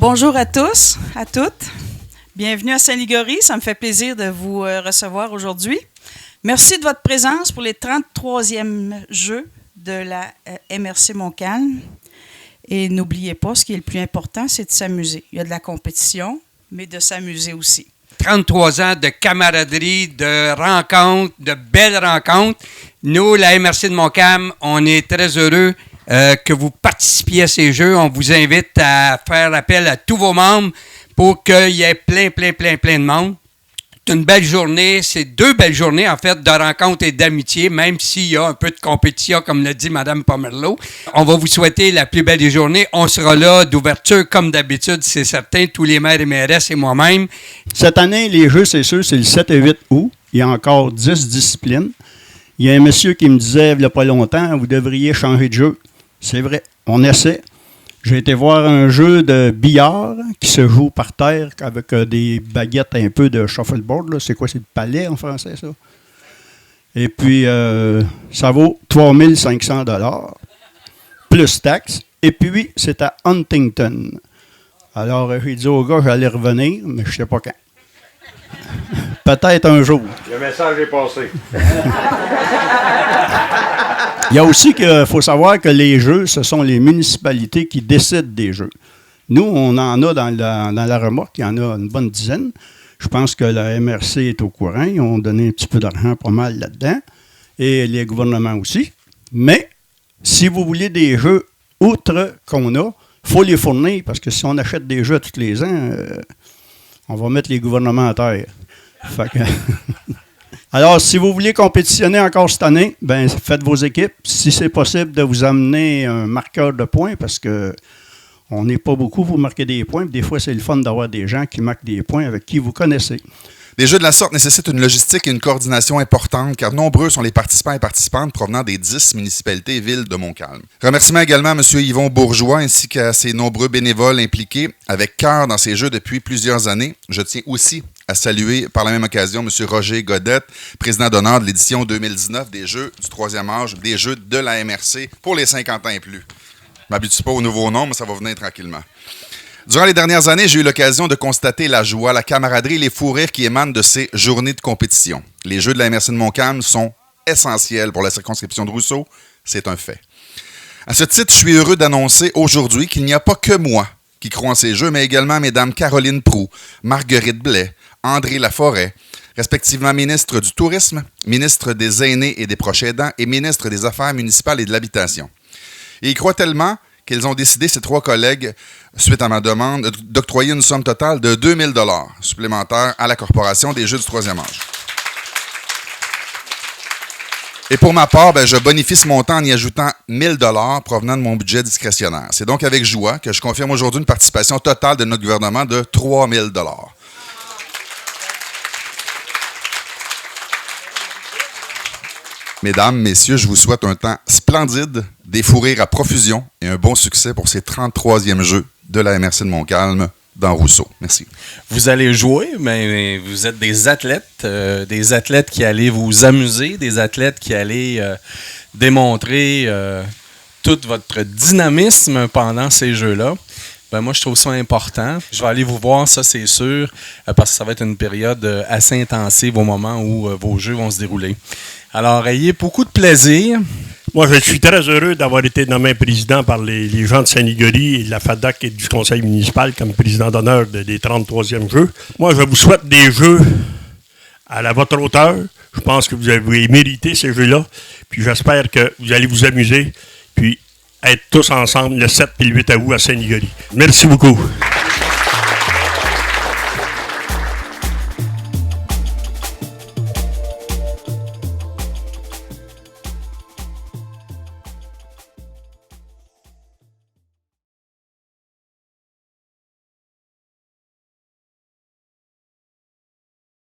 Bonjour à tous, à toutes. Bienvenue à Saint-Ligory. Ça me fait plaisir de vous recevoir aujourd'hui. Merci de votre présence pour les 33e Jeux de la MRC Montcalm. Et n'oubliez pas, ce qui est le plus important, c'est de s'amuser. Il y a de la compétition, mais de s'amuser aussi. 33 ans de camaraderie, de rencontres, de belles rencontres. Nous, la MRC de Montcalm, on est très heureux que vous participiez à ces Jeux. On vous invite à faire appel à tous vos membres pour qu'il y ait plein de monde. C'est une belle journée, c'est 2 belles journées, en fait, de rencontres et d'amitié, même s'il y a un peu de compétition, comme l'a dit Mme Pomerleau. On va vous souhaiter la plus belle des journées. On sera là d'ouverture, comme d'habitude, c'est certain, tous les maires et mairesses et moi-même. Cette année, les Jeux, c'est sûr, c'est le 7 et 8 août. Il y a encore 10 disciplines. Il y a un monsieur qui me disait, il n'y a pas longtemps, vous devriez changer de jeu. C'est vrai, on essaie. J'ai été voir un jeu de billard qui se joue par terre avec des baguettes un peu de shuffleboard. Là. C'est quoi? C'est le palais en français, ça? Et puis, ça vaut 3 500 $ plus taxes. Et puis, c'est à Huntington. Alors, j'ai dit au gars, j'allais revenir, mais je ne sais pas quand. Peut-être un jour. Le message est passé. Il y a aussi qu'il faut savoir que les jeux, ce sont les municipalités qui décident des jeux. Nous, on en a dans la remorque, il y en a une bonne dizaine. Je pense que la MRC est au courant. Ils ont donné un petit peu d'argent pas mal là-dedans. Et les gouvernements aussi. Mais si vous voulez des jeux outre qu'on a, il faut les fournir parce que si on achète des jeux tous les ans, on va mettre les gouvernements à terre. Fait que alors, si vous voulez compétitionner encore cette année, ben faites vos équipes. Si c'est possible de vous amener un marqueur de points, parce que on n'est pas beaucoup pour marquer des points. Des fois, c'est le fun d'avoir des gens qui marquent des points avec qui vous connaissez. Les Jeux de la sorte nécessitent une logistique et une coordination importante, car nombreux sont les participants et participantes provenant des 10 municipalités et villes de Montcalm. Remerciements également à M. Yvon Bourgeois ainsi qu'à ses nombreux bénévoles impliqués avec cœur dans ces Jeux depuis plusieurs années. Je tiens aussi à saluer par la même occasion M. Roger Godette, président d'honneur de l'édition 2019 des Jeux du 3e âge, des Jeux de la MRC pour les 50 ans et plus. Je ne m'habitue pas au nouveau nom, mais ça va venir tranquillement. Durant les dernières années, j'ai eu l'occasion de constater la joie, la camaraderie et les fous rires qui émanent de ces journées de compétition. Les Jeux de la MRC de Montcalm sont essentiels pour la circonscription de Rousseau. C'est un fait. À ce titre, je suis heureux d'annoncer aujourd'hui qu'il n'y a pas que moi qui crois en ces Jeux, mais également Mesdames Caroline Proulx, Marguerite Blais, André Laforêt, respectivement ministre du Tourisme, ministre des Aînés et des Proches aidants et ministre des Affaires municipales et de l'Habitation. Et ils croient tellement qu'ils ont décidé, ces 3 collègues, suite à ma demande, d'octroyer une somme totale de 2 000 $ supplémentaires à la Corporation des Jeux du 3e âge. Et pour ma part, je bonifie ce montant en y ajoutant 1 000 $ provenant de mon budget discrétionnaire. C'est donc avec joie que je confirme aujourd'hui une participation totale de notre gouvernement de 3 000 $. Mesdames, messieurs, je vous souhaite un temps splendide, des fous rires à profusion et un bon succès pour ces 33e Jeux de la MRC de Montcalm dans Rousseau. Merci. Vous allez jouer, mais vous êtes des athlètes qui allez vous amuser, des athlètes qui allez démontrer tout votre dynamisme pendant ces Jeux-là. Ben moi, je trouve ça important. Je vais aller vous voir, ça c'est sûr, parce que ça va être une période assez intensive au moment où vos Jeux vont se dérouler. Alors, ayez beaucoup de plaisir. Moi, je suis très heureux d'avoir été nommé président par les gens de Saint-Ligory et de la FADAC et du conseil municipal comme président d'honneur des 33e Jeux. Moi, je vous souhaite des Jeux à votre hauteur. Je pense que vous avez mérité ces Jeux-là. Puis j'espère que vous allez vous amuser. Puis être tous ensemble le 7 et le 8 août à Saint-Ligory. Merci beaucoup.